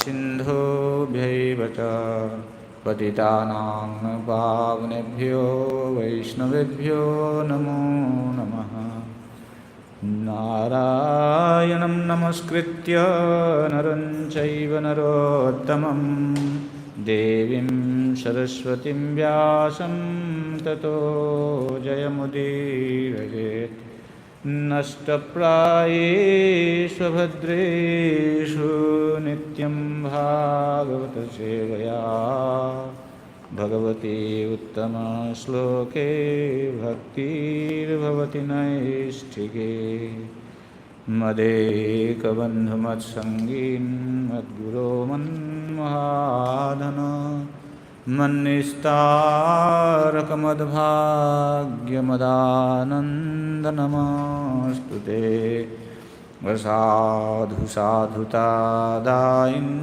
सिन्धुभ्यैव च पतितानां पावनेभ्यो वैष्णवेभ्यो नमो नमः। नारायणं नमस्कृत्य नरं चैव नरोत्तमं देवीं सरस्वतीं व्यासं ततो जयमुदीरयेत्। नष्टप्रायेषु भद्रेषु नित्यं भागवतसेवया भगवती उत्तमश्लोके भक्तिर्भवति नैष्ठिके। मदेकबन्धुमत्सङ्गीन् मद्गुरो मन्महाधन मन्निस्तारकमद्भाग्यमदानन्दनमस्तु ते। साधु साधुतादायिन्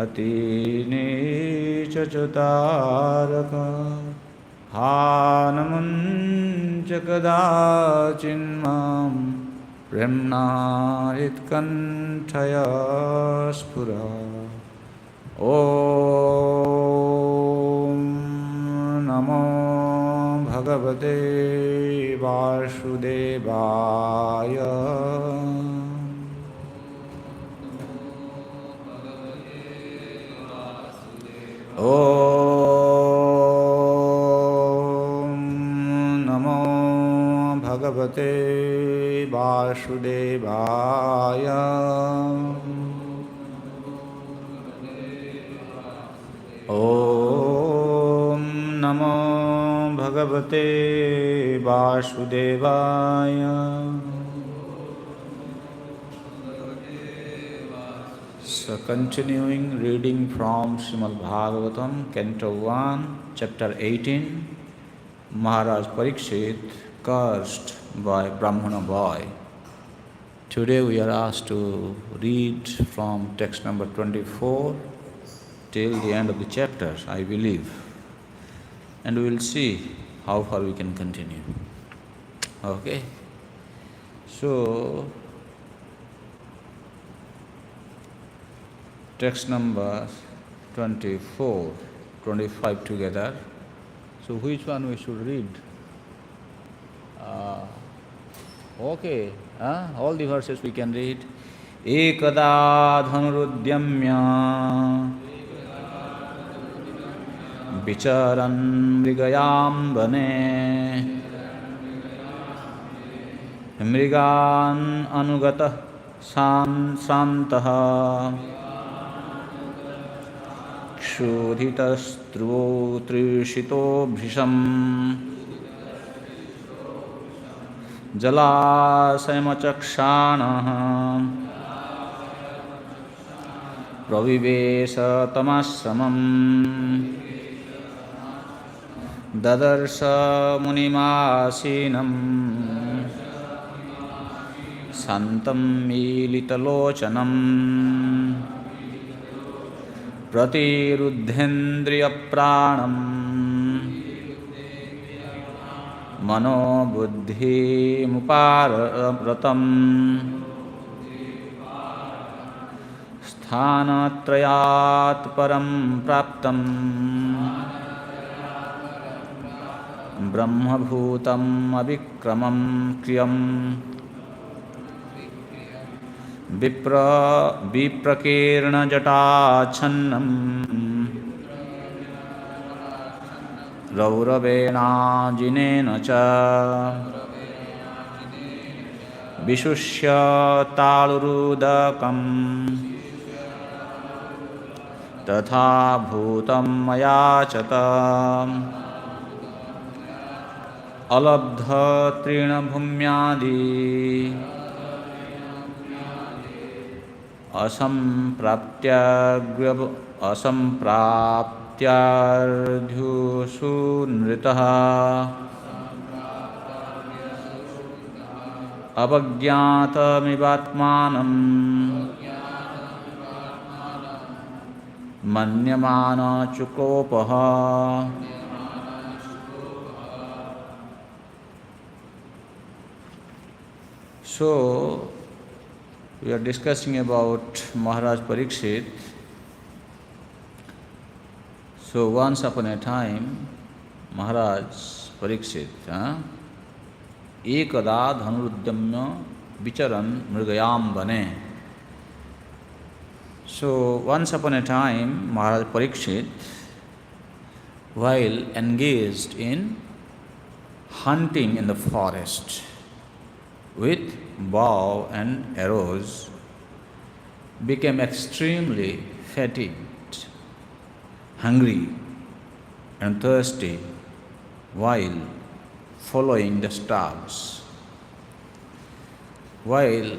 अतीनीचतारक हानमुञ्च कदाचिन्मां प्रेम्णारित्कण्ठया स्फुरा। ॐ नमो भगवते वासुदेवाय। ॐ नमो भगवते वासुदेवाय। ॐ नमो भगवते वासुदेवाय। So continuing reading from Srimad Bhagavatam, Canto 1, Chapter 18, Maharaj Parikshit cursed by Brahmana boy. Today we are asked to read from text number 24 till the end of the chapter, I believe. And we will see how far we can continue. Okay? So, text number 24, 25 together. So which one we should read? Okay, all the verses we can read. Ekada dhanurudyamya vicharan mrigayam vane mrigan anugata santaha क्षुधितस्त्रुवो त्रिषितो भृशं जलाशयमचक्षाणः प्रविवेश तमाश्रमम् ददर्श मुनिमासीनं शान्तं मीलितलोचनम् प्रतिरुद्धेन्द्रियप्राणं मनोबुद्धिमुपारतं स्थानत्रयात् परं प्राप्तं ब्रह्मभूतम् अविक्रमं क्रियं विप्रकीर्णजटाच्छन्नं रौरवेणाजिनेन च विशुष्य ताळुरुदकं तथा भूतं मया च अलब्ध तृणभूम्यादि असम्प्राप्त्यार्ध्युषु नृतः अवज्ञातमिवात्मानं manyamana chukopaha. So, we are discussing about Maharaj Parikshit. So, once upon a time, Maharaj Parikshit, ekada dhanuruddhamya vicharan mrigayam bane. So, once upon a time, Maharaj Parikshit, while engaged in hunting in the forest with bow and arrows, became extremely fatigued, hungry and thirsty while following the stars. While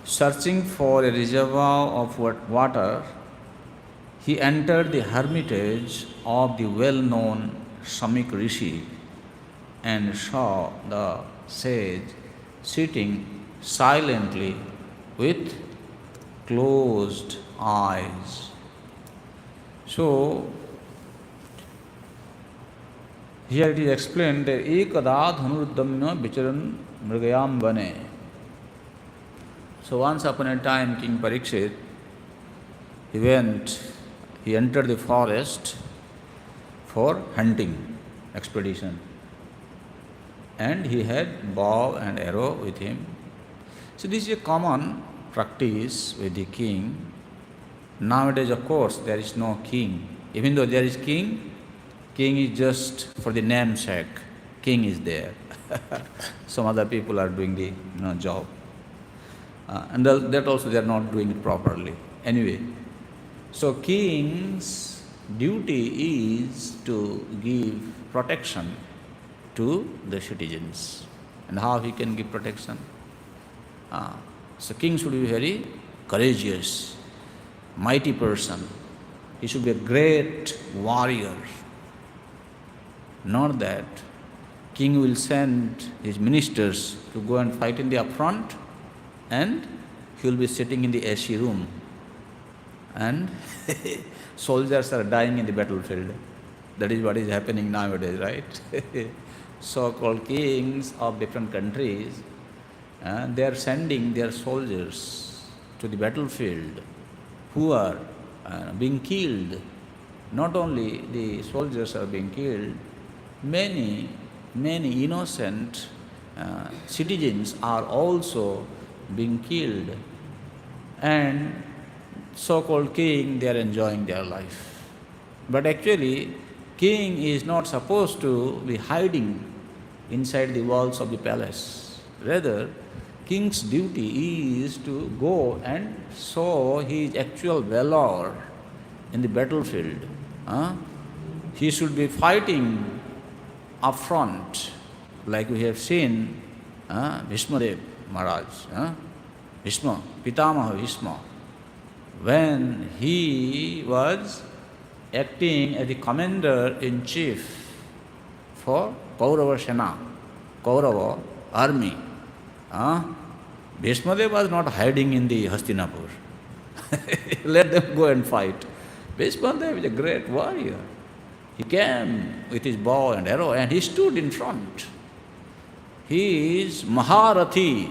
searching for a reservoir of water, he entered the hermitage of the well-known Samik Rishi and saw the sage sitting silently with closed eyes. So, here it is explained that ekada dhanuruddhamya vicharan mrigayam bane. So once upon a time, King Parikshit, he entered the forest for hunting expedition. And he had bow and arrow with him. So this is a common practice with the king. Nowadays, of course, there is no king. Even though there is king is just for the namesake. King is there. Some other people are doing the job. And that also they are not doing it properly. Anyway, so king's duty is to give protection to the citizens. And how he can give protection? So king should be very courageous, mighty person. He should be a great warrior. Not that king will send his ministers to go and fight in the upfront, and he will be sitting in the AC room, and soldiers are dying in the battlefield. That is what is happening nowadays, right? So-called kings of different countries, they are sending their soldiers to the battlefield who are being killed. Not only the soldiers are being killed, many innocent citizens are also being killed. And so-called king, they are enjoying their life. But actually, king is not supposed to be hiding inside the walls of the palace. Rather, king's duty is to go and show his actual valor in the battlefield. He should be fighting up front, like we have seen Bhishma Maharaj, Bhishma, Pitamaha Bhishma, when he was acting as the commander-in-chief for Kaurava Sena, Kaurava army. Bhishmadev was not hiding in the Hastinapur. Let them go and fight. Bhishmadev is a great warrior. He came with his bow and arrow and he stood in front. He is Maharathi.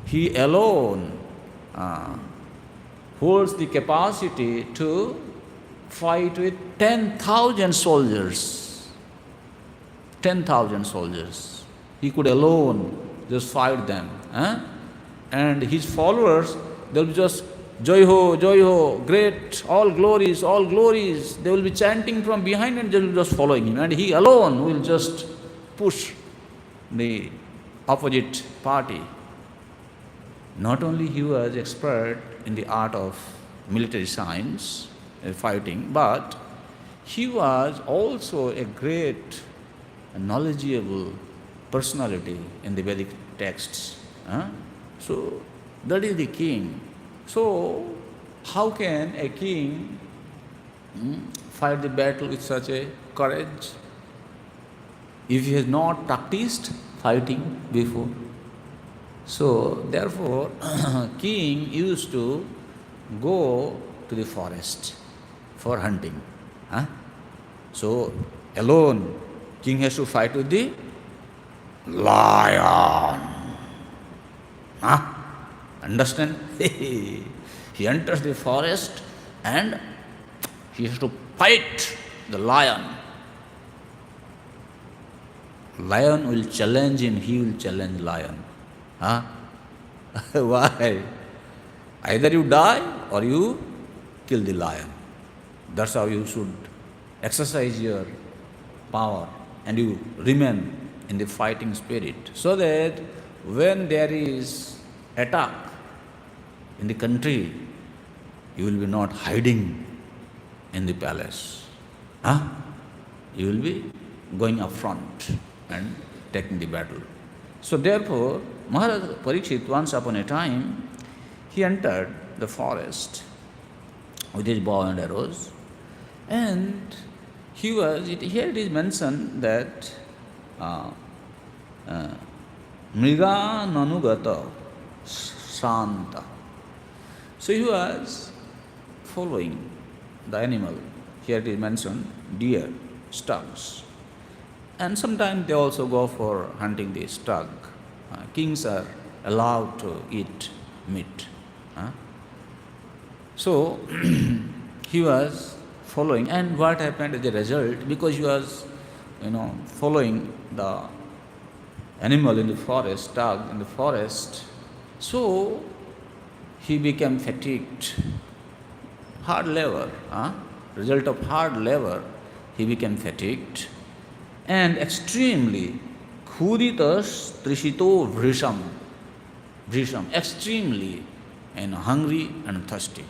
He alone holds the capacity to fight with 10,000 soldiers. 10,000 soldiers. He could alone just fight them. And his followers, they'll be just, Joy ho, great, all glories, all glories. They will be chanting from behind and they will just following him. And he alone will just push the opposite party. Not only he was expert in the art of military science, fighting, but he was also a great, knowledgeable personality in the Vedic texts. So that is the king. So how can a king fight the battle with such a courage if he has not practiced fighting before? So therefore, king used to go to the forest for hunting. Huh? So, alone, king has to fight with the lion. Huh? Understand? He enters the forest and he has to fight the lion. Lion will challenge him, he will challenge lion. Huh? Why? Either you die or you kill the lion. That's how you should exercise your power and you remain in the fighting spirit, so that when there is attack in the country, you will be not hiding in the palace. Huh? You will be going up front and taking the battle. So therefore, Maharaj Parikshit, once upon a time, he entered the forest with his bow and arrows, and here it is mentioned that Mriga Nanugata Santa. So he was following the animal. Here it is mentioned deer, stags. And sometimes they also go for hunting the stag. Kings are allowed to eat meat. So he was following, and what happened as a result, because he was, following the animal in the forest, stag in the forest, so he became fatigued. Hard labor, result of hard labor, he became fatigued and extremely khuditas trishito vrisham, extremely hungry and thirsty.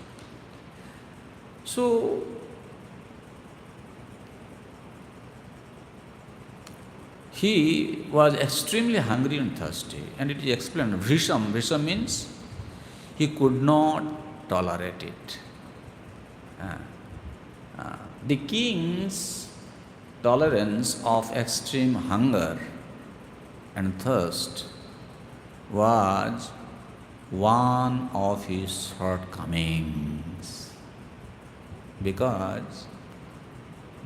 So he was extremely hungry and thirsty, and it is explained. Vrisham means he could not tolerate it. The king's tolerance of extreme hunger and thirst was one of his shortcomings, because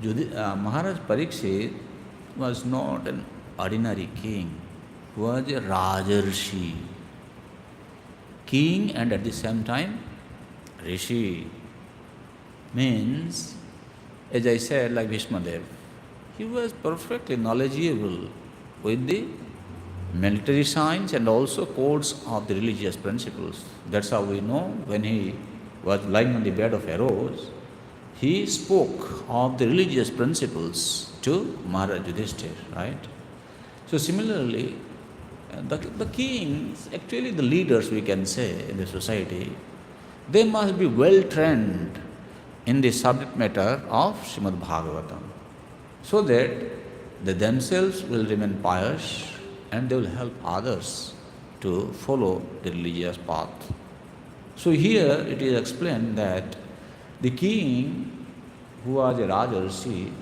Maharaj Parikshit was not an ordinary king, he was a Rajarshi, king and at the same time Rishi. Means, as I said, like Bhishmadev, he was perfectly knowledgeable with the military science and also codes of the religious principles. That's how we know when he was lying on the bed of arrows, he spoke of the religious principles to Maharaj Yudhishthir, right? So similarly, the kings, actually the leaders we can say in the society, they must be well trained in the subject matter of Srimad Bhagavatam, so that they themselves will remain pious and they will help others to follow the religious path. So here it is explained that the king, who was a Rajarshi,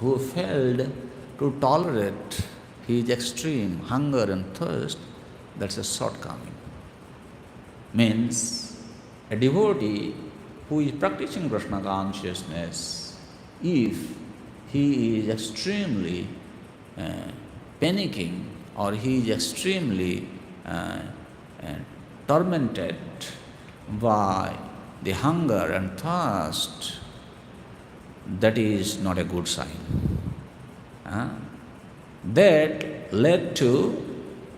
who failed to tolerate his extreme hunger and thirst, that's a shortcoming. Means a devotee who is practicing Krishna consciousness, if he is extremely panicking or he is extremely tormented by the hunger and thirst, that is not a good sign. That led to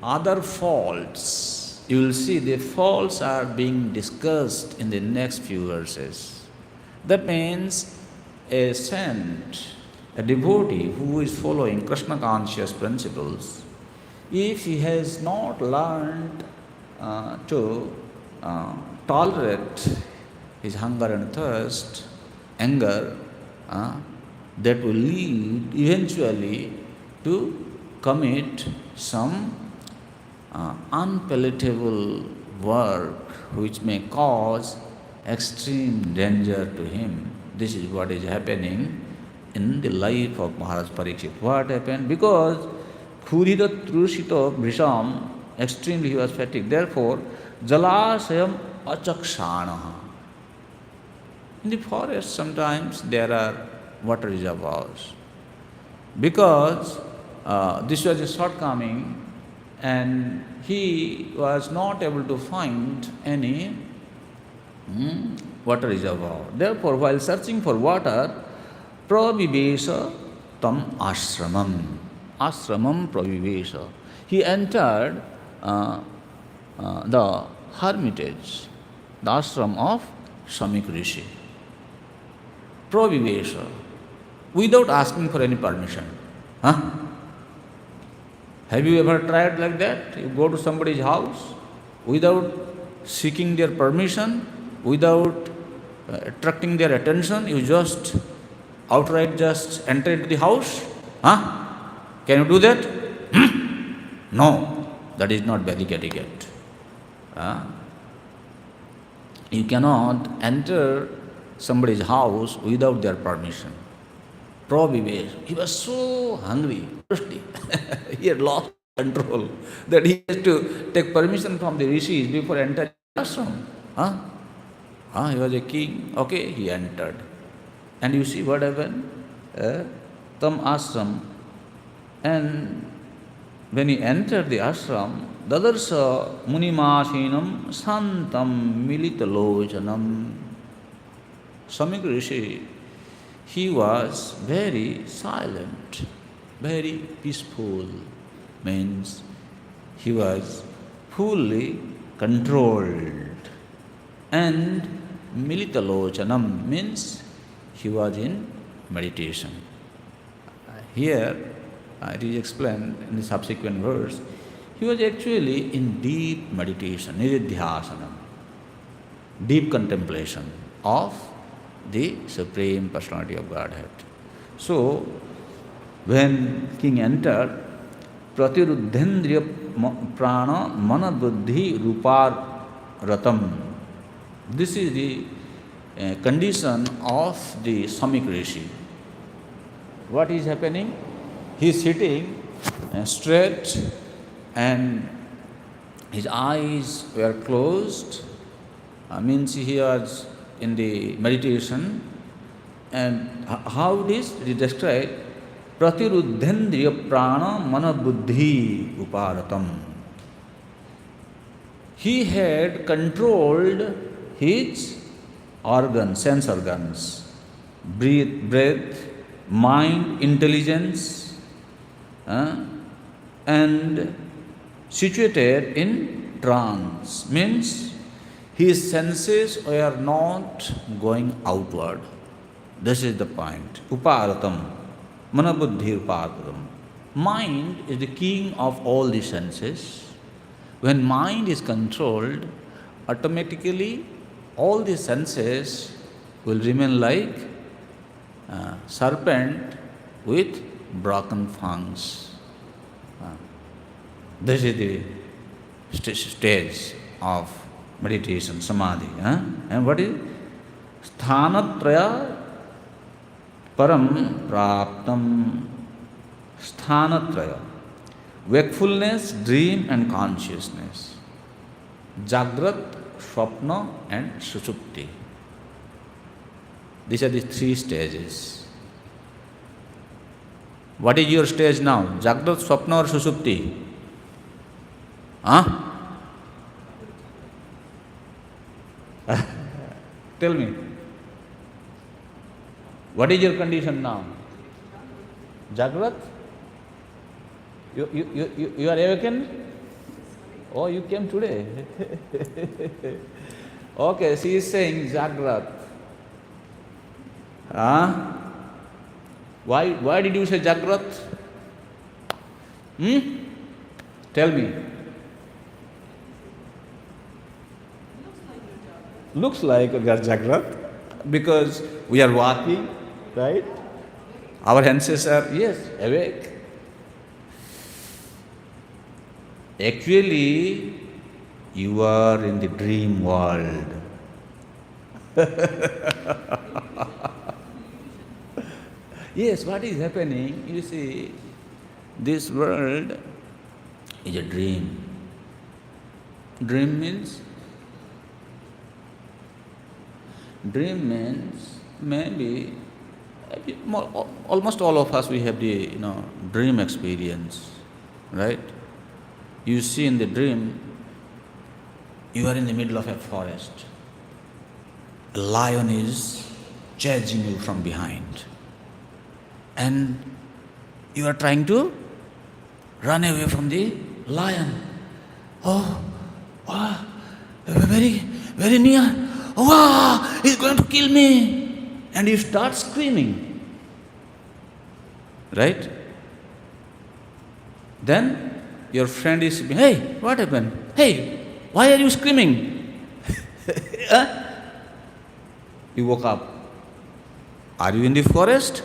other faults. You will see the faults are being discussed in the next few verses. That means a saint, a devotee who is following Krishna conscious principles, if he has not learned to tolerate his hunger and thirst, anger, that will lead eventually to commit some unpalatable work which may cause extreme danger to him. This is what is happening in the life of Maharaj Parikshit. What happened? Because Khurida Trushito Bhrisham, extremely he was fatigued. Therefore, Jalasayam Achakshanaha. In the forest sometimes there are water reservoirs. Because this was a shortcoming and he was not able to find any water reservoir. Therefore, while searching for water, pravivesa tam ashramam. Ashramam pravivesa. He entered the hermitage, the ashram of Samik Rishi. Pravivesa. Without asking for any permission. Huh? Have you ever tried like that? You go to somebody's house without seeking their permission, without attracting their attention, you just outright just enter into the house? Huh? Can you do that? No, that is not Vedic etiquette. You cannot enter somebody's house without their permission. Prabhu, he was so hungry, thirsty, he had lost control, that he has to take permission from the rishis before entering the ashram. He was a king, okay, he entered. And you see what happened? Tam ashram. And when he entered the ashram, dadarsa munimasinam santam militalojanam. Samik Rishi, he was very silent, very peaceful, means he was fully controlled. And militalojanam means he was in meditation. Here it is explained in the subsequent verse, he was actually in deep meditation, nididhyasanam, deep contemplation of the Supreme Personality of Godhead. So, when king entered, pratiruddhendriya prana mana buddhi rupar ratam. This is the condition of the Samik Rishi. What is happening? He is sitting straight and his eyes were closed, means he was in the meditation. And how it is? It is described, pratiruddhendriya prana mana buddhi uparatam. He had controlled his organs, sense organs, breath, mind, intelligence, and situated in trance, means his senses were not going outward. This is the point. Uparatam, manabuddhi uparatam. Mind is the king of all the senses. When mind is controlled, automatically all the senses will remain like serpent with broken fangs. This is the stage of meditation, samadhi. And what is? Sthanatraya param praptam. Sthanatraya. Wakefulness, dream and consciousness. Jagrat, Swapna and Sushupti. These are the three stages. What is your stage now? Jagrat, Swapna or Sushupti? Tell me. What is your condition now? Jagrat? You are awakened? Oh, you came today. Okay, she is saying Jagrat. Why did you say Jagrat? Tell me. Looks like we are Jagrat because we are walking, right? Our senses are, yes, awake. Actually, you are in the dream world. Yes, what is happening? You see, this world is a dream. Dream means Dream means maybe almost all of us we have the dream experience, right? You see in the dream, you are in the middle of a forest. A lion is chasing you from behind, and you are trying to run away from the lion. Oh, wow, very, very near. Wow, he's going to kill me. And you start screaming. Right? Then your friend is saying, hey, what happened? Hey, why are you screaming? Huh? You woke up. Are you in the forest?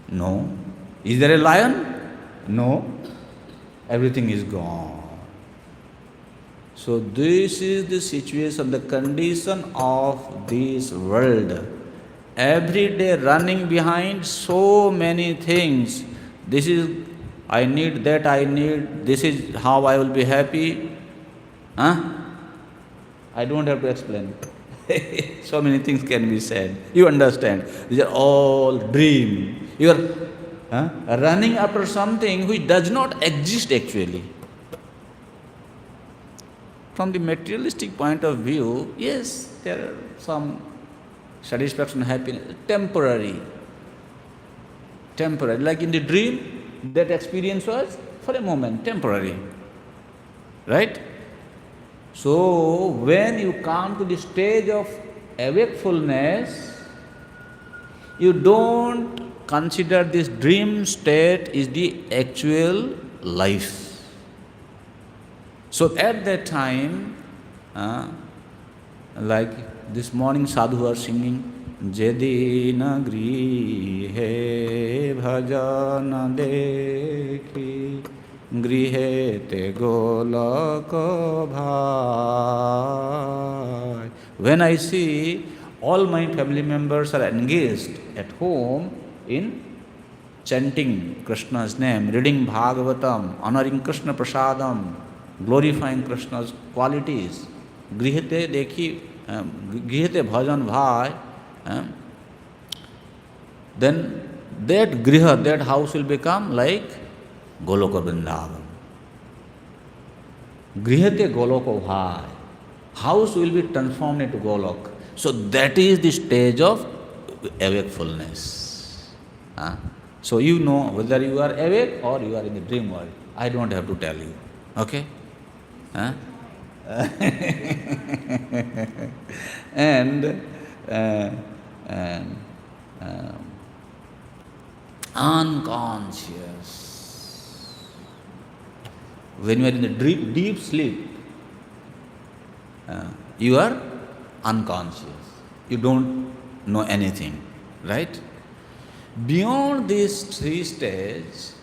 No. Is there a lion? No. Everything is gone. So this is the situation, the condition of this world. Every day running behind so many things. This is, I need that, I need, this is how I will be happy. Huh? I don't have to explain. So many things can be said. You understand. These are all dream. You are running after something which does not exist actually. From the materialistic point of view, yes, there are some satisfaction, happiness, temporary. Temporary. Like in the dream, that experience was for a moment, temporary. Right? So, when you come to the stage of awakefulness, you don't consider this dream state is the actual life. So at that time, like this morning sadhu was singing, Jedina grihe bhajana dekhi, grihe te golaka bhai. When I see all my family members are engaged at home in chanting Krishna's name, reading Bhagavatam, honoring Krishna Prasadam, glorifying Krishna's qualities, grihete dekhi, grihete bhajan bhai, then that griha, that house will become like Goloka Vrindavan. Grihete Goloko bhai, house will be transformed into Golok. So that is the stage of awakefulness. So you know whether you are awake or you are in the dream world. I don't have to tell you. Okay? And unconscious. When you are in the deep sleep, you are unconscious. You don't know anything, right? Beyond these three stages,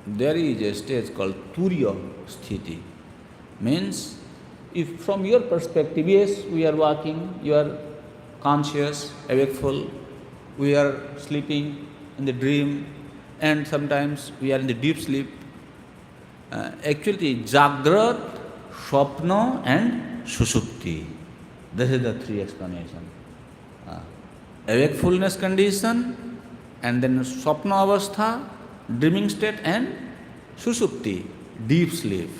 there is a stage called Turiya Sthiti. Means, if from your perspective, yes, we are walking, you are conscious, awakeful, we are sleeping in the dream, and sometimes we are in the deep sleep. Actually, Jagrat, Swapna and Sushupti. This is the three explanations. Awakefulness condition, and then Swapna Avastha, dreaming state, and Sushupti, deep sleep.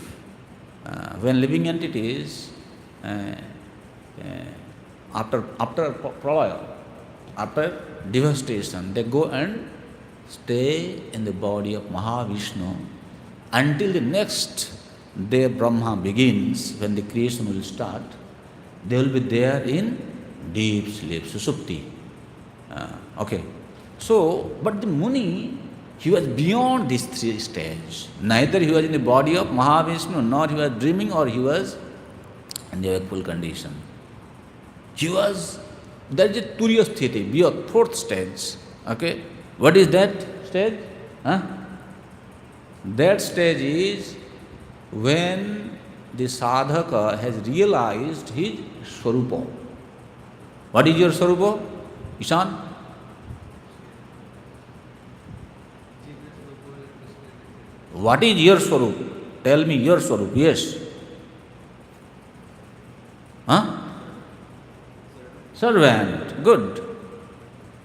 When living entities, after pralaya, after devastation, they go and stay in the body of Mahavishnu until the next day Brahma begins, when the creation will start. They will be there in deep sleep, Sushupti. Okay. So, but the Muni, he was beyond these three stages. Neither he was in the body of Mahavishnu, nor he was dreaming, or he was in the wakeful condition. He was, that is a Turiya Sthiti, beyond fourth stage. Okay? What is that stage? That stage is when the sadhaka has realized his Swarupa. What is your Swarupa, Ishan? What is your Swarup? Tell me your Swarup, yes. servant. Good.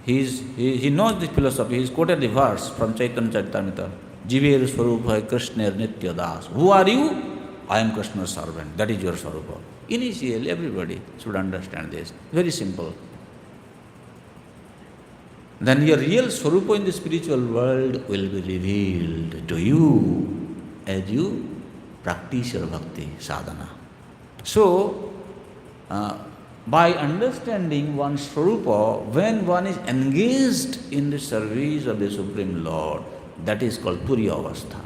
He knows the philosophy. He's quoted the verse from Chaitanya Charitamrita. Jiver Swarupa Krishna Nitya Das. Who are you? I am Krishna's servant. That is your Swarupa. Initially, everybody should understand this. Very simple. Then your real Swarupa in the spiritual world will be revealed to you as you practice your bhakti sadhana. So, by understanding one's Swarupa, when one is engaged in the service of the Supreme Lord, that is called Turiya Avastha.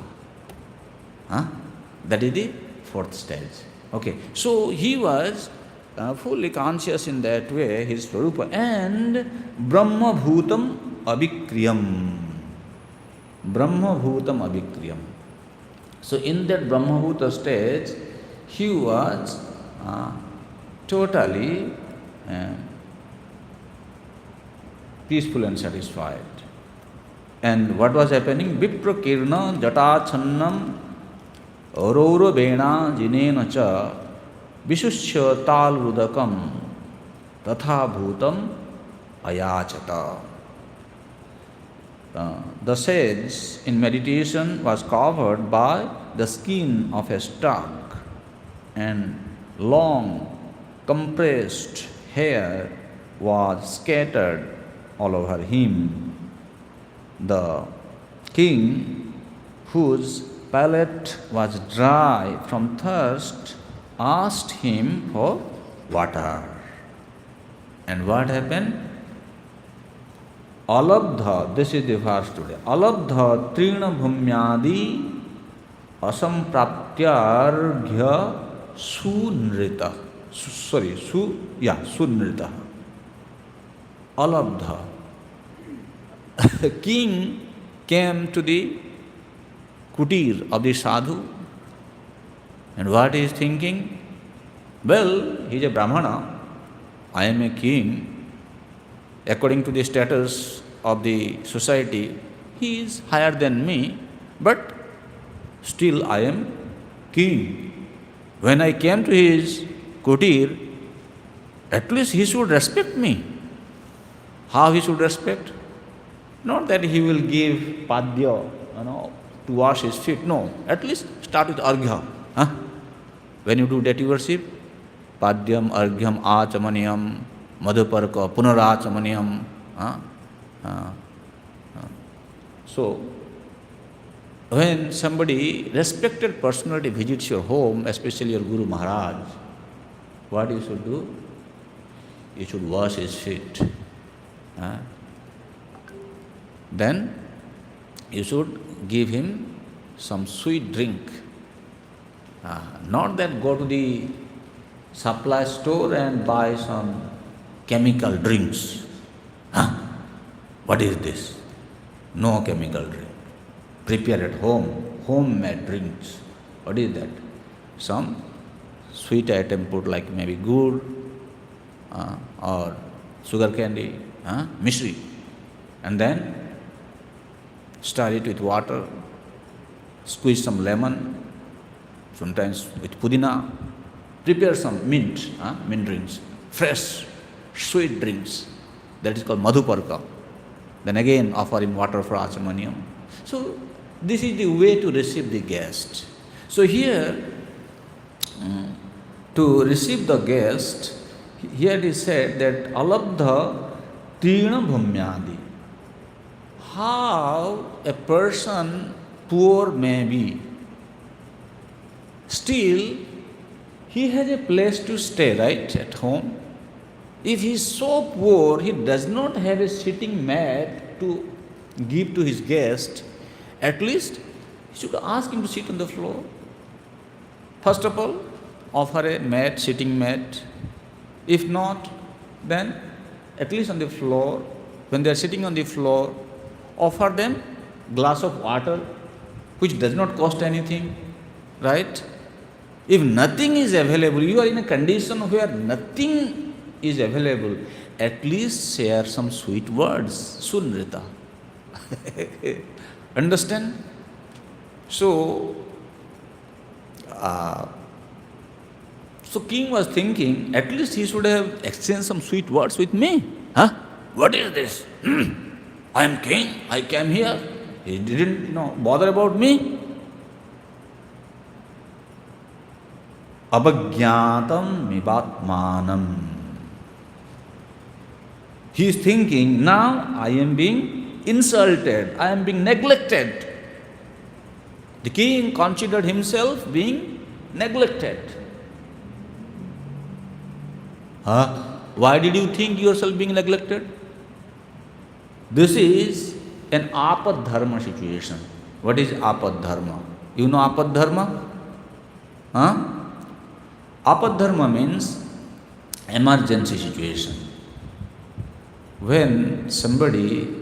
That is the fourth stage. Okay, so he was fully conscious in that way, his Swarupa, and Brahma Bhutam Abhikriyam. Brahma Bhutam Abhikriyam. So in that Brahma Bhuta stage, he was totally peaceful and satisfied. And what was happening? Vipra Kirna Jata Channam Aurora Bena Jinena Cha Visushya Tal Rudakam Tatha Bhutam Ayachata. The sage in meditation was covered by the skin of a stork, and long compressed hair was scattered all over him. The king, whose palate was dry from thirst, asked him for water. And what happened? Alabdha, this is the verse today. Alabdha trina bhumyadi asampraptyarghya sunrita. Sunrita. Alabdha. King came to the kutir of the sadhu, and what he is thinking? Well, he is a Brahmana, I am a king. According to the status of the society, he is higher than me, but still I am king. When I came to his kutir, at least he should respect me. How he should respect? Not that he will give padya, to wash his feet. No, at least start with arghya. When you do deity worship, padyam, arghyam, achamaniyam, madhuparka, punarachamaniyam. So, when somebody, respected personality visits your home, especially your Guru Maharaj, what you should do? You should wash his feet. Then you should give him some sweet drink. Not that go to the supply store and buy some chemical drinks. What is this? No chemical drink. Prepare at home, homemade drinks. What is that? Some sweet item put like maybe gur or sugar candy, mishri, and then stir it with water, squeeze some lemon, sometimes with pudina, prepare some mint drinks, fresh, sweet drinks. That is called madhuparka. Then again offer him water for achamaniyam. So this is the way to receive the guest. So here, to receive the guest, here it is said that alabdha trina bhumyadi. How a person poor may be, still he has a place to stay, right, at home. If he is so poor, he does not have a sitting mat to give to his guest, at least he should ask him to sit on the floor. First of all, offer a mat, sitting mat. If not, then at least on the floor, when they are sitting on the floor, offer them glass of water, which does not cost anything, right? If nothing is available, you are in a condition where nothing is available, at least share some sweet words, sunrita. Understand? So So king was thinking, at least he should have exchanged some sweet words with me. Huh? What is this? I am king, I came here. He didn't, bother about me. Abhagyatam mibatmanam. He is thinking, now I am being insulted, I am being neglected. The king considered himself being neglected. Why did you think yourself being neglected? This is an apad dharma situation. What is apad dharma? You know apad dharma? Apad dharma means emergency situation. When somebody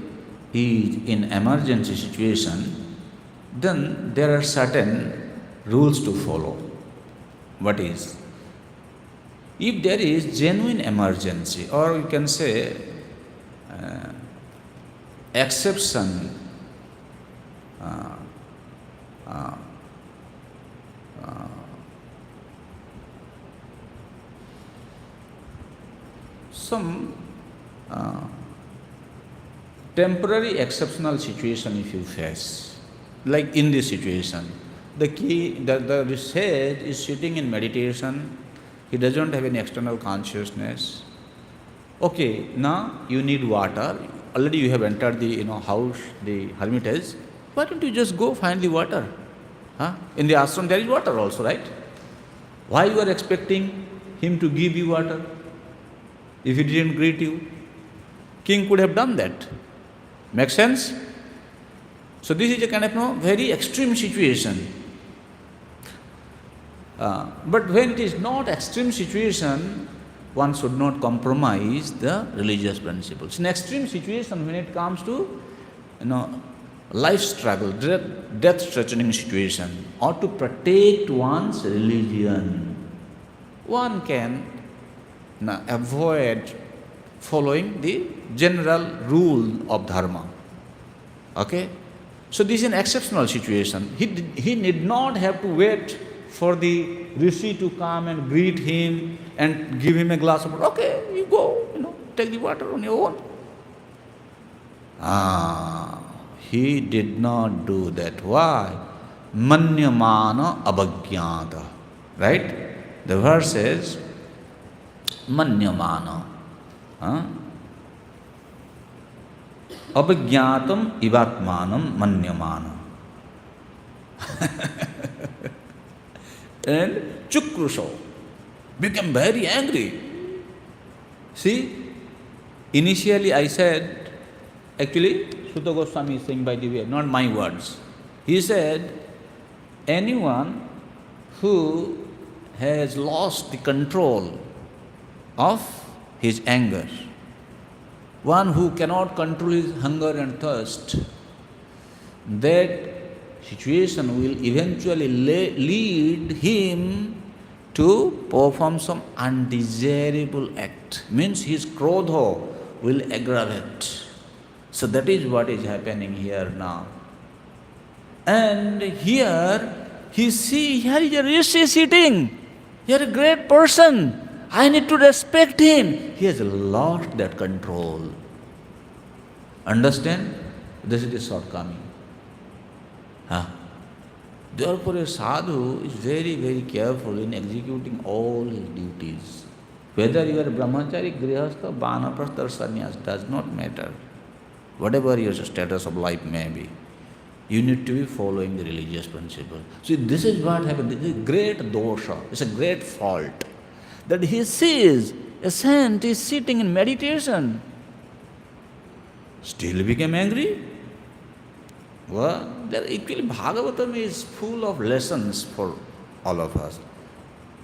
is in emergency situation, then there are certain rules to follow. What is? If there is genuine emergency, or you can say exception, some temporary exceptional situation if you face, like in this situation, the sage is sitting in meditation, he doesn't have any external consciousness. Okay, now you need water. Already you have entered the house, the hermitage. Why don't you just go find the water? In the ashram there is water also, right? Why you are expecting him to give you water if he didn't greet you? King could have done that. Make sense? So this is a kind of very extreme situation. But when it is not extreme situation, one should not compromise the religious principles. In extreme situation, when it comes to life struggle, death-threatening situation, or to protect one's religion, one can avoid following the general rule of dharma. Okay? So this is an exceptional situation. He need not have to wait for the rishi to come and greet him and give him a glass of water. Okay, you go, take the water on your own. He did not do that. Why? Manyamana abhagyata. Right? The verse says, Manyamana. Abhagyatam ivatmanam manyamana. And Chukrusho became very angry. See, initially I said, actually, Sutta Goswami is saying by the way, not my words. He said, anyone who has lost the control of his anger, one who cannot control his hunger and thirst, that situation will eventually lead him to perform some undesirable act. Means his krodha will aggravate. So that is what is happening here now. And here, here is a rishi sitting. You are a great person. I need to respect him. He has lost that control. Understand? This is the shortcoming. Therefore, a sadhu is very, very careful in executing all his duties. Whether you are brahmachari, grihastha, vanaprastha or sannyas, does not matter. Whatever your status of life may be, you need to be following the religious principle. See, this is what happened. This is a great dosha. It's a great fault. That he sees a saint is sitting in meditation. Still became angry? Well, equally Bhagavatam is full of lessons for all of us.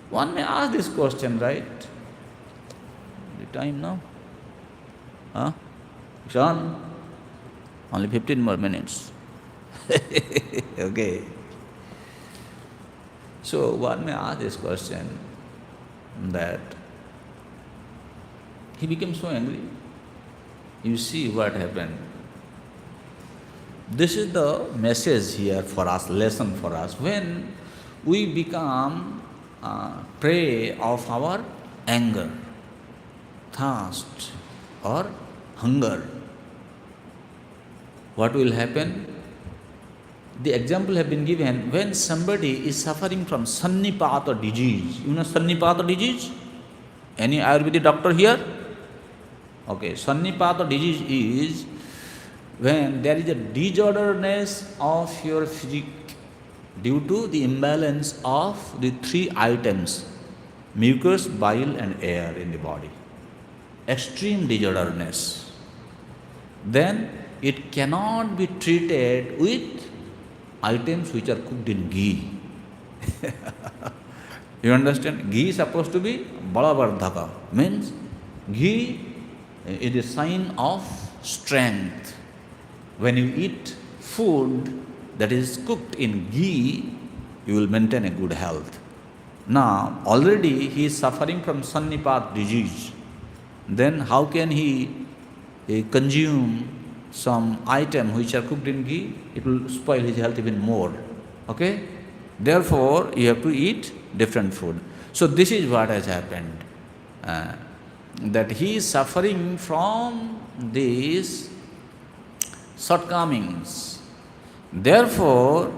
One may ask this question, right? The time now? Sean? Only 15 more minutes. Okay. So one may ask this question that he became so angry. You see what happened. This is the message here for us, lesson for us. When we become prey of our anger, thirst, or hunger. What will happen? The example have been given when somebody is suffering from Sannipata disease. You know Sannipata disease? Any Ayurvedic doctor here? Okay, Sannipata disease is when there is a disorderness of your physique due to the imbalance of the three items, mucus, bile and air in the body. Extreme disorderness. Then it cannot be treated with items which are cooked in ghee. You understand? Ghee is supposed to be Balavardhaka, means ghee is a sign of strength. When you eat food that is cooked in ghee, you will maintain a good health. Now, already he is suffering from Sannipat disease. Then how can he consume some item which are cooked in ghee? It will spoil his health even more. Okay? Therefore, you have to eat different food. So this is what has happened. That he is suffering from these shortcomings. Therefore,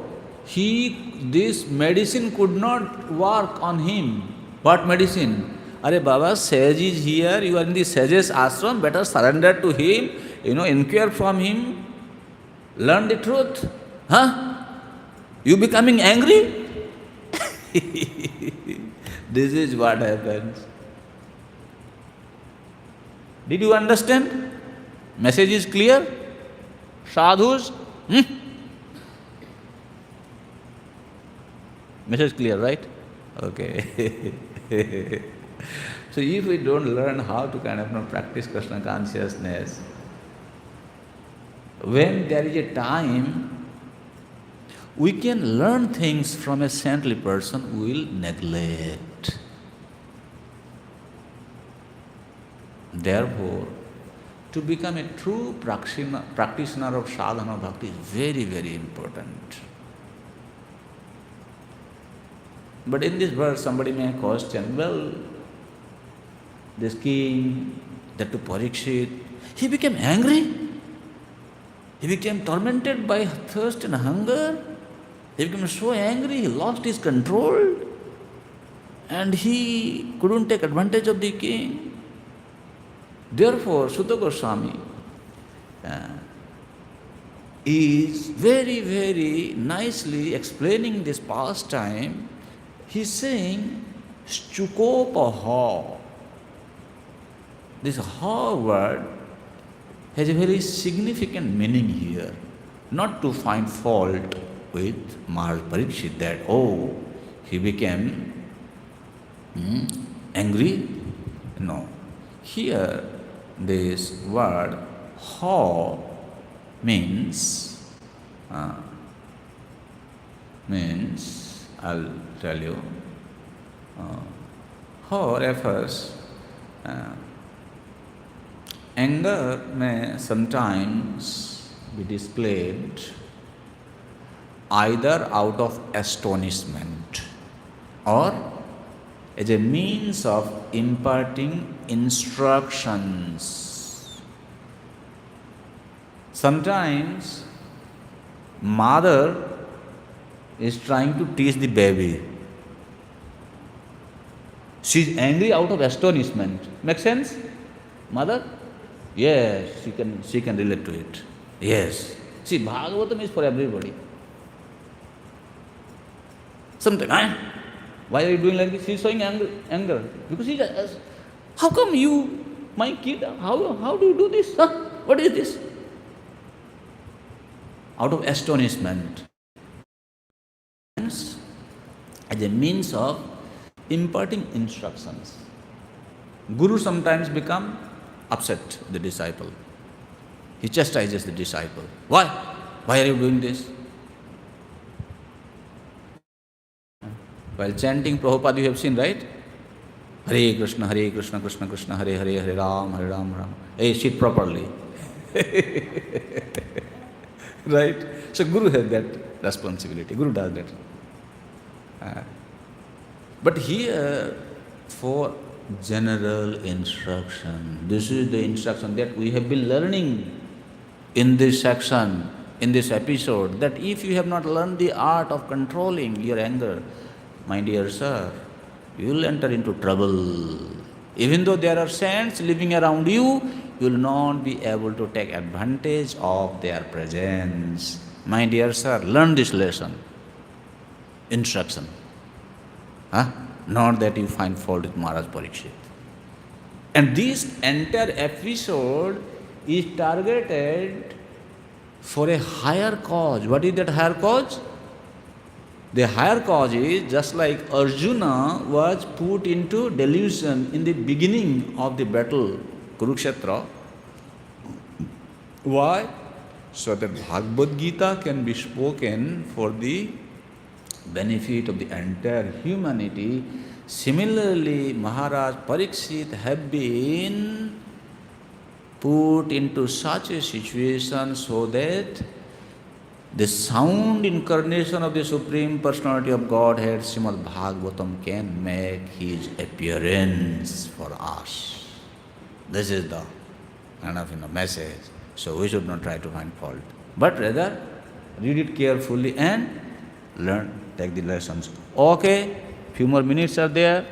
this medicine could not work on him. What medicine? Are Baba, sage is here, you are in the sage's ashram, better surrender to him, inquire from him, learn the truth. Huh? You becoming angry? This is what happens. Did you understand? Message is clear? Sadhus? Message clear, right? Okay. So if we don't learn how to practice Krishna consciousness, when there is a time, we can learn things from a saintly person, we will neglect. Therefore, to become a true practitioner of sadhana bhakti is very, very important. But in this verse, somebody may question, well, this king, that to Parikshit, he became angry. He became tormented by thirst and hunger. He became so angry, he lost his control. And he couldn't take advantage of the king. Therefore, Sutta Goswami is very, very nicely explaining this pastime. He's saying, Stukopaha. This ha word has a very significant meaning here. Not to find fault with Maharaj Parikshit that, he became angry. No. Here, this word ha means, I'll tell you, ha refers, anger may sometimes be displayed either out of astonishment or as a means of imparting instructions. Sometimes mother is trying to teach the baby. She is angry out of astonishment. Make sense? Mother? Yes, she can relate to it. Yes. See, Bhagavatam is for everybody. Sometimes, why are you doing like this? She is showing anger. Because she says, how come you, my kid, how do you do this? Huh? What is this? Out of astonishment. As a means of imparting instructions. Guru sometimes become upset with the disciple. He chastises the disciple. Why? Why are you doing this? While chanting Prabhupada, you have seen, right? Hare Krishna, Krishna Krishna, Hare Hare, Hare Ram, Ram. Hey, sit properly. Right? So Guru has that responsibility. Guru does that. But here, for general instruction, this is the instruction that we have been learning in this section, in this episode, that if you have not learned the art of controlling your anger, my dear sir, you will enter into trouble. Even though there are saints living around you, you will not be able to take advantage of their presence. My dear sir, learn this lesson. Instruction. Huh? Not that you find fault with Maharaj Parikshit. And this entire episode is targeted for a higher cause. What is that higher cause? The higher cause is just like Arjuna was put into delusion in the beginning of the battle, Kurukshetra. Why? So that Bhagavad Gita can be spoken for the benefit of the entire humanity. Similarly, Maharaj Parikshit have been put into such a situation so that the sound incarnation of the Supreme Personality of Godhead, Srimad Bhagavatam, can make his appearance for us. This is the kind of message. So we should not try to find fault, but rather read it carefully and learn, take the lessons. Okay, few more minutes are there.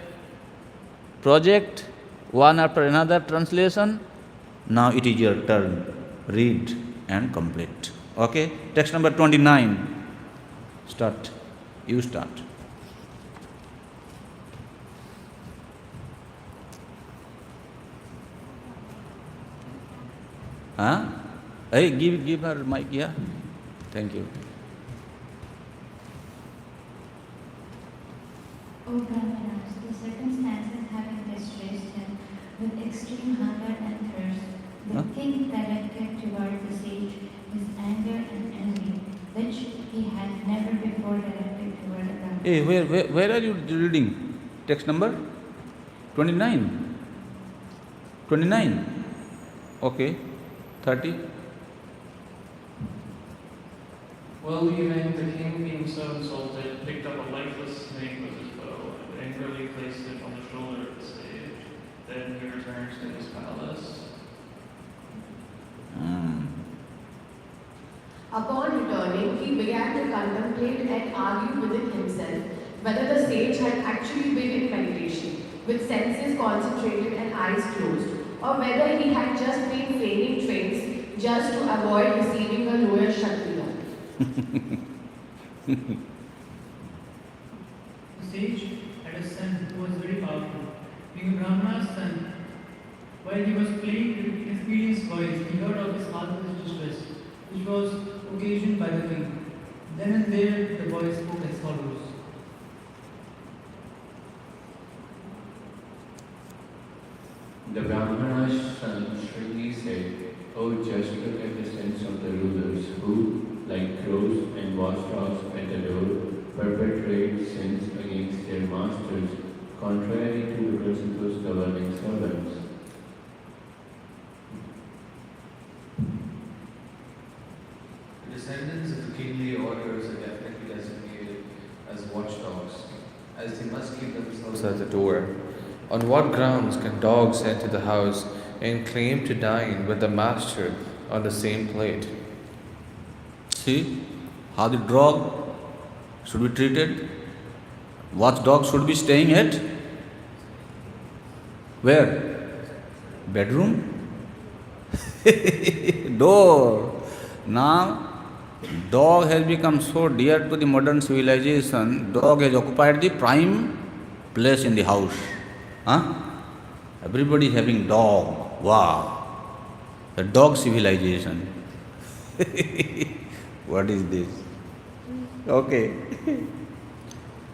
Project, one after another translation. Now it is your turn. Read and complete. Okay, text number 29. Start. You start. Huh? Hey, give her mic, yeah? Thank you. O Brahmanas, the circumstances having distressed him with extreme hunger and thirst, the king directed toward the sage his anger and envy, which he had never before directed toward a Brahmana. Hey, where are you reading? Text number 29. 29. Okay. 30. Well leaving, the king, being so insulted, picked up a lifeless snake with his bow and angrily placed it on the shoulder of the sage. Then he returns to his palace. Upon returning, he began to contemplate and argue within himself whether the sage had actually been in meditation, with senses concentrated and eyes closed, or whether he had just been feigning tricks just to avoid receiving a lower Kshatriya. The sage had a son who was very powerful. Being a Brahmana's son, while he was playing with inexperienced voice, he heard of his father's distress, which was occasioned by the king. Then and there the boy spoke as follows. The Brahmana's son strictly said, "Oh, just look at the sense of the rulers who, like crows and watchdogs at the door, perpetrate sins against their masters, contrary to the principles governing servants." The descendants of the kingly orders are definitely designated as watchdogs, as they must keep themselves at the door. On what grounds can dogs enter the house and claim to dine with the master on the same plate? See how the dog should be treated? Watchdog should be staying at where? Bedroom? Door. Now, dog has become so dear to the modern civilization, dog has occupied the prime place in the house. Huh? Everybody having dog. Wow. The dog civilization. What is this? Okay.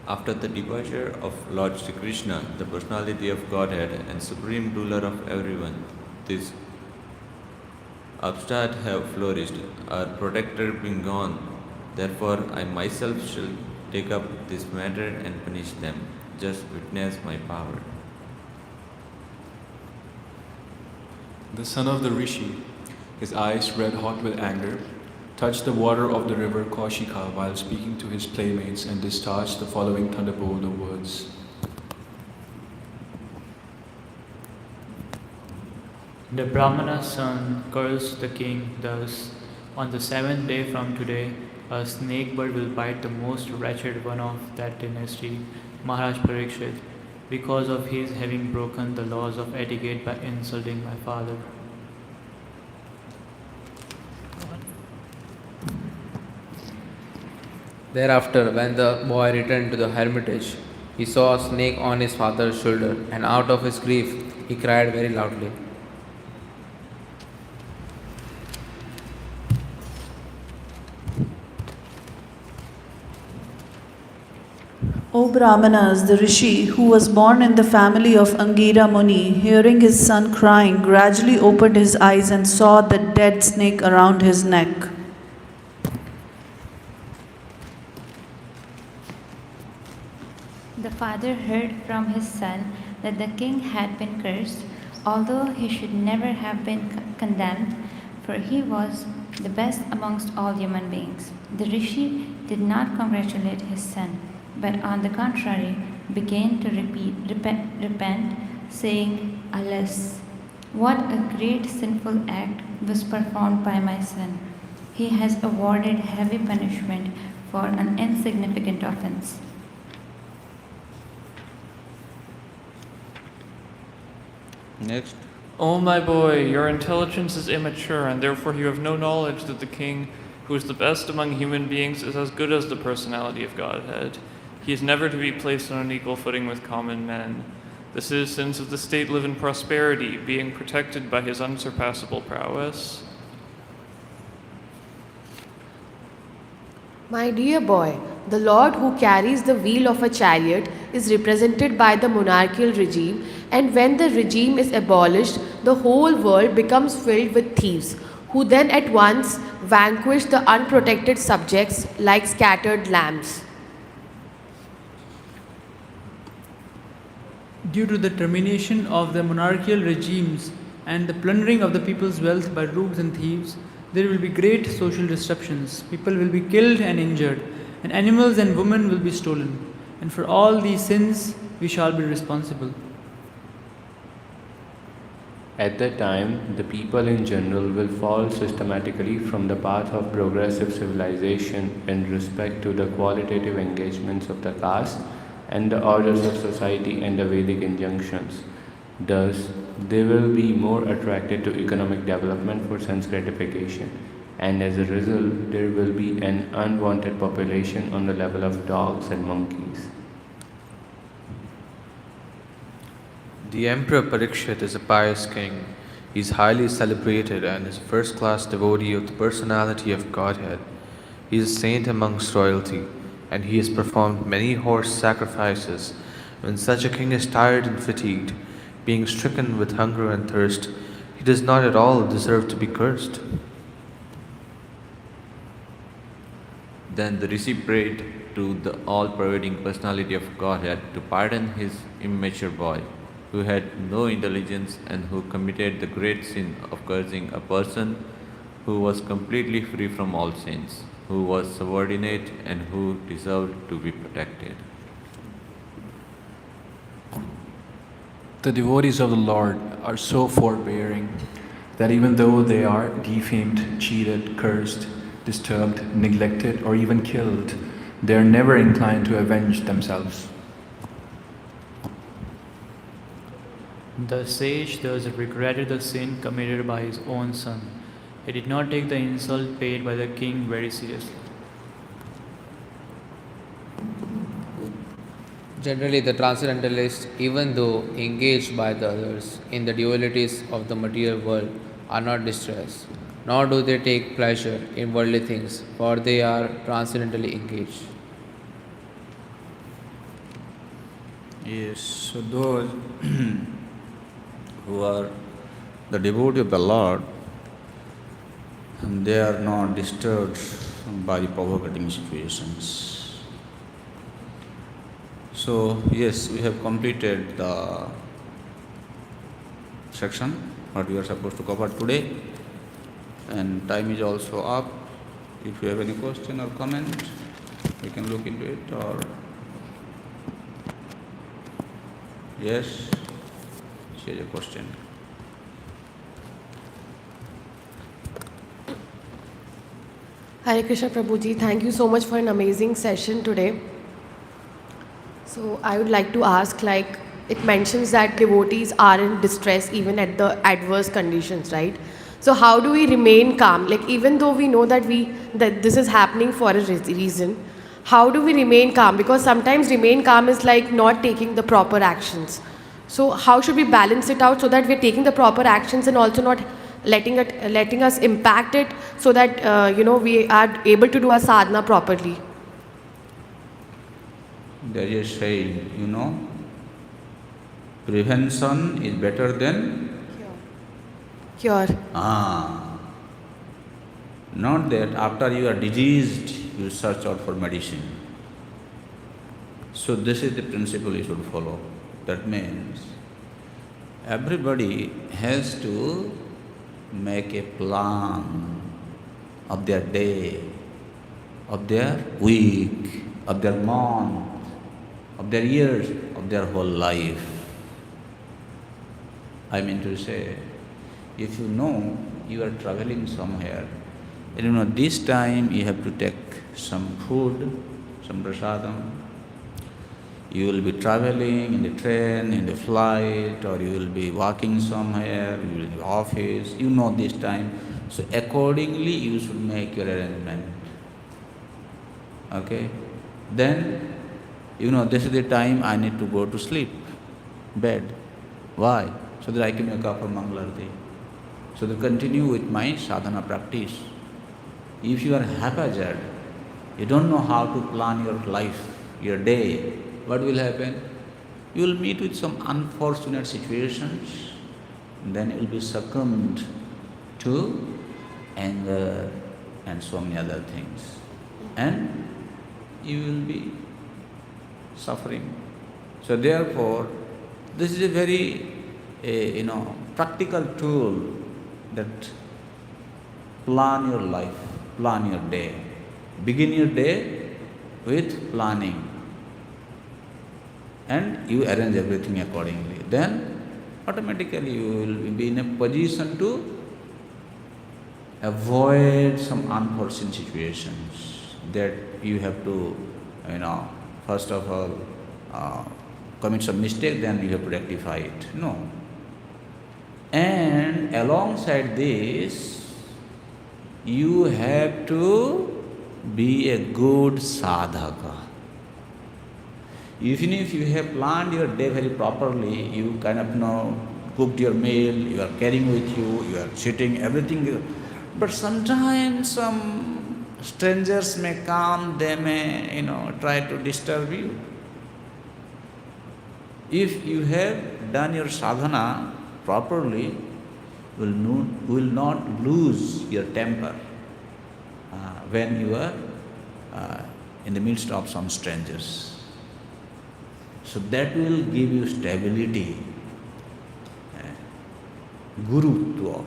After the departure of Lord Sri Krishna, the personality of Godhead and supreme ruler of everyone, this upstart have flourished, our protector being gone. Therefore, I myself shall take up this matter and punish them. Just witness my power. The son of the Rishi, his eyes red hot with anger, touched the water of the river Kaushika while speaking to his playmates and discharged the following thunderbolt of words. The Brahmana's son cursed the king thus: "On the seventh day from today, a snake bird will bite the most wretched one of that dynasty, Maharaj Parikshit, because of his having broken the laws of etiquette by insulting my father." Thereafter, when the boy returned to the hermitage, he saw a snake on his father's shoulder, and out of his grief, he cried very loudly. O Brahmanas, the rishi, who was born in the family of Angira Muni, hearing his son crying, gradually opened his eyes and saw the dead snake around his neck. The father heard from his son that the king had been cursed, although he should never have been condemned, for he was the best amongst all human beings. The rishi did not congratulate his son, but on the contrary began to repent, saying, "Alas, what a great sinful act was performed by my son. He has awarded heavy punishment for an insignificant offense." Next. Oh, my boy, your intelligence is immature, and therefore you have no knowledge that the king, who is the best among human beings, is as good as the personality of Godhead. He is never to be placed on an equal footing with common men. The citizens of the state live in prosperity, being protected by his unsurpassable prowess. My dear boy, the Lord who carries the wheel of a chariot is represented by the monarchical regime, and when the regime is abolished, the whole world becomes filled with thieves, who then at once vanquish the unprotected subjects like scattered lambs. Due to the termination of the monarchical regimes and the plundering of the people's wealth by rogues and thieves, there will be great social disruptions. People will be killed and injured, and animals and women will be stolen. And for all these sins, we shall be responsible. At that time, the people in general will fall systematically from the path of progressive civilization in respect to the qualitative engagements of the caste and the orders of society and the Vedic injunctions. Thus, they will be more attracted to economic development for sense gratification, and as a result, there will be an unwanted population on the level of dogs and monkeys. The Emperor Parikshit is a pious king. He is highly celebrated and is a first-class devotee of the personality of Godhead. He is a saint amongst royalty, and he has performed many horse sacrifices. When such a king is tired and fatigued, being stricken with hunger and thirst, he does not at all deserve to be cursed. Then the rishi prayed to the all-pervading personality of Godhead to pardon his immature boy, who had no intelligence and who committed the great sin of cursing a person who was completely free from all sins, who was subordinate and who deserved to be protected. The devotees of the Lord are so forbearing that even though they are defamed, cheated, cursed, disturbed, neglected, or even killed, they are never inclined to avenge themselves. The sage thus regretted the sin committed by his own son. He did not take the insult paid by the king very seriously. Generally, the transcendentalists, even though engaged by the others in the dualities of the material world, are not distressed, nor do they take pleasure in worldly things, for they are transcendentally engaged. Yes, so those who are the devotee of the Lord, they are not disturbed by the provocating situations. So, yes, we have completed the section what we are supposed to cover today, and time is also up. If you have any question or comment, we can look into it. Or yes, share a question. Hare Krishna Prabhuji, thank you so much for an amazing session today. So I would like to ask, like, it mentions that devotees are in distress even at the adverse conditions, right? So how do we remain calm? Like, even though we know that this is happening for a reason, how do we remain calm? Because sometimes remain calm is like not taking the proper actions. So how should we balance it out so that we're taking the proper actions and also not letting us impact it, so that we are able to do our sadhana properly? There is a saying, prevention is better than Cure. Not that after you are diseased, you search out for medicine. So this is the principle you should follow. That means everybody has to make a plan of their day, of their week, of their month, of their years, of their whole life. I mean to say, if you know you are traveling somewhere, and this time you have to take some food, some prasadam. You will be traveling in the train, in the flight, or you will be walking somewhere, you will be in the office. You know this time. So accordingly you should make your arrangement. Okay? Then, this is the time I need to go to sleep, bed. Why? So that I can wake up for Mangalarti. So to continue with my sadhana practice. If you are haphazard, you don't know how to plan your life, your day, what will happen? You will meet with some unfortunate situations, then you will be succumbed to anger and so many other things. And you will be suffering. So therefore, this is a very, practical tool that plan your life, plan your day. Begin your day with planning. And you arrange everything accordingly. Then automatically you will be in a position to avoid some unforeseen situations that you have to, first of all, commit some mistake, then you have to rectify it. No. And alongside this, you have to be a good sadhaka. Even if you have planned your day very properly, you kind of cooked your meal, you are carrying with you, you are sitting, everything. But sometimes some strangers may come, they may, try to disturb you. If you have done your sadhana properly, you will not lose your temper when you are in the midst of some strangers. So that will give you stability, gurutva,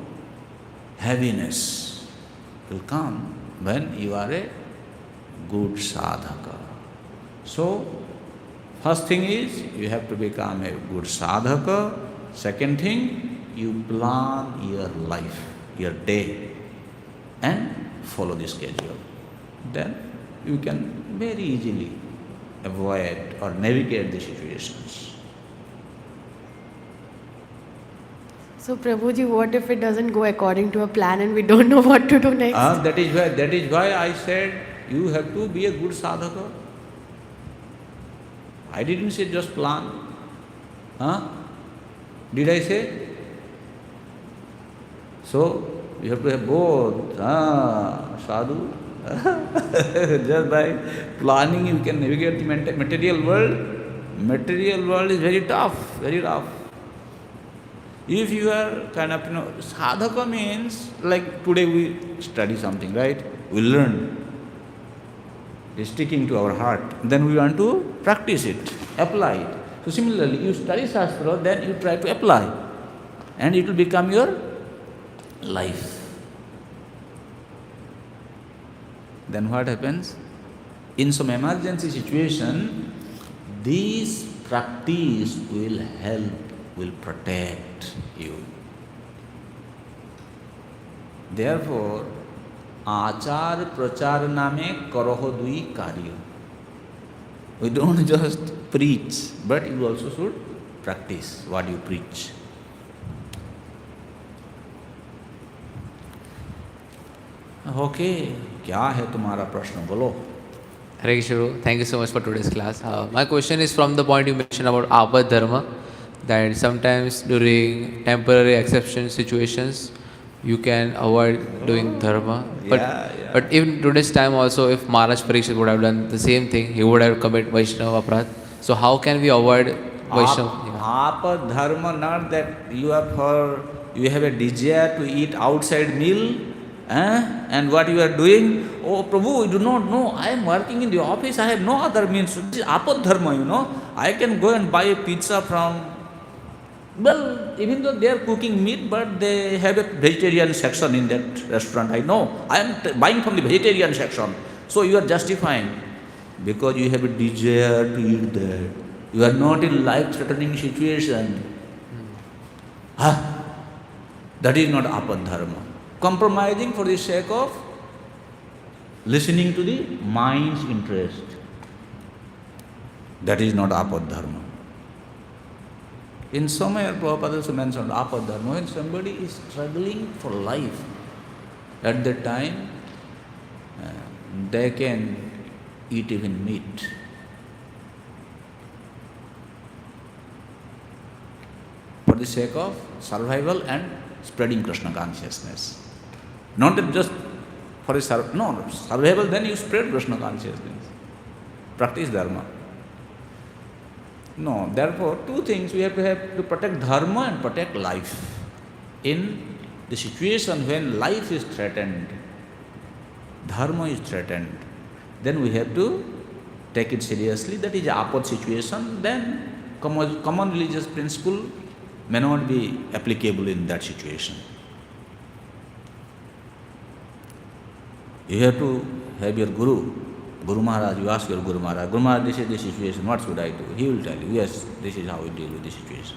heaviness will come when you are a good sadhaka. So, first thing is you have to become a good sadhaka. Second thing, you plan your life, your day, and follow the schedule. Then you can very easily avoid or navigate the situations. So Prabhuji, what if it doesn't go according to a plan and we don't know what to do next? That is why I said you have to be a good sadhaka. I didn't say just plan. Did I say? So you have to have both. Sadhu. Just by planning you can navigate the material world. Material world is very tough, very rough. If you are kind of, sadhaka means like today we study something, right? We learn. It's sticking to our heart. Then we want to practice it, apply it. So similarly, you study Shastra, then you try to apply. And it will become your life. Then what happens? In some emergency situation, this practice will help, will protect you. Therefore, आचार प्रचार नामे करहो दुई कार्य. We don't just preach, but you also should practice what you preach. Okay, क्या है तुम्हारा प्रश्न, बोलो. Hare Krishna, thank you so much for today's class. My question is from the point you mentioned about Abad Dharma, that sometimes during temporary exception situations, you can avoid doing dharma. But in today's time also, if Maharaj Parikshit would have done the same thing, he would have committed Vaishnava aparadh. So how can we avoid Vaishnava? Apa dharma, not that you have a desire to eat outside meal, and what you are doing, oh Prabhu, you do not know, I am working in the office, I have no other means. This is apa dharma, I can go and buy a pizza from, well, even though they are cooking meat, but they have a vegetarian section in that restaurant. I know, I am buying from the vegetarian section. So you are justifying, because you have a desire to eat that. You are not in life-threatening situation. That is not apa dharma. Compromising for the sake of listening to the mind's interest. That is not apa dharma. In somewhere Prabhupada also mentioned apa dharma, when somebody is struggling for life, at that time they can eat even meat. For the sake of survival and spreading Krishna consciousness. Not that just for survival, then you spread Krishna consciousness. Practice dharma. No, therefore, two things we have to protect dharma and protect life. In the situation when life is threatened, dharma is threatened, then we have to take it seriously. That is an apad situation. Then common religious principle may not be applicable in that situation. You have to have your Guru Maharaj, you ask your Guru Maharaj, this is the situation, what should I do? He will tell you, yes, this is how we deal with the situation.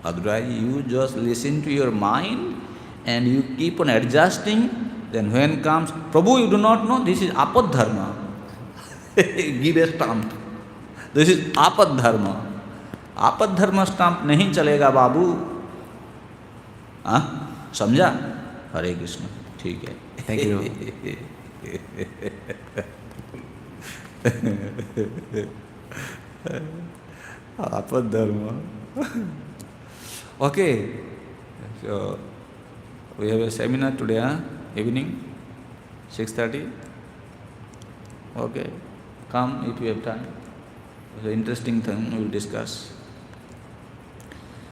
Otherwise, you just listen to your mind and you keep on adjusting, then when comes, Prabhu, you do not know, this is apad dharma. Give a stamp. This is apad dharma. आपद धर्म stamp नहीं चलेगा बाबू. समझा? हरे कृष्ण. ठीक है. Thank you. आपद धर्म. Okay. So we have a seminar today, evening, 6:30. Okay. Come if you have time. It's an interesting thing we will discuss.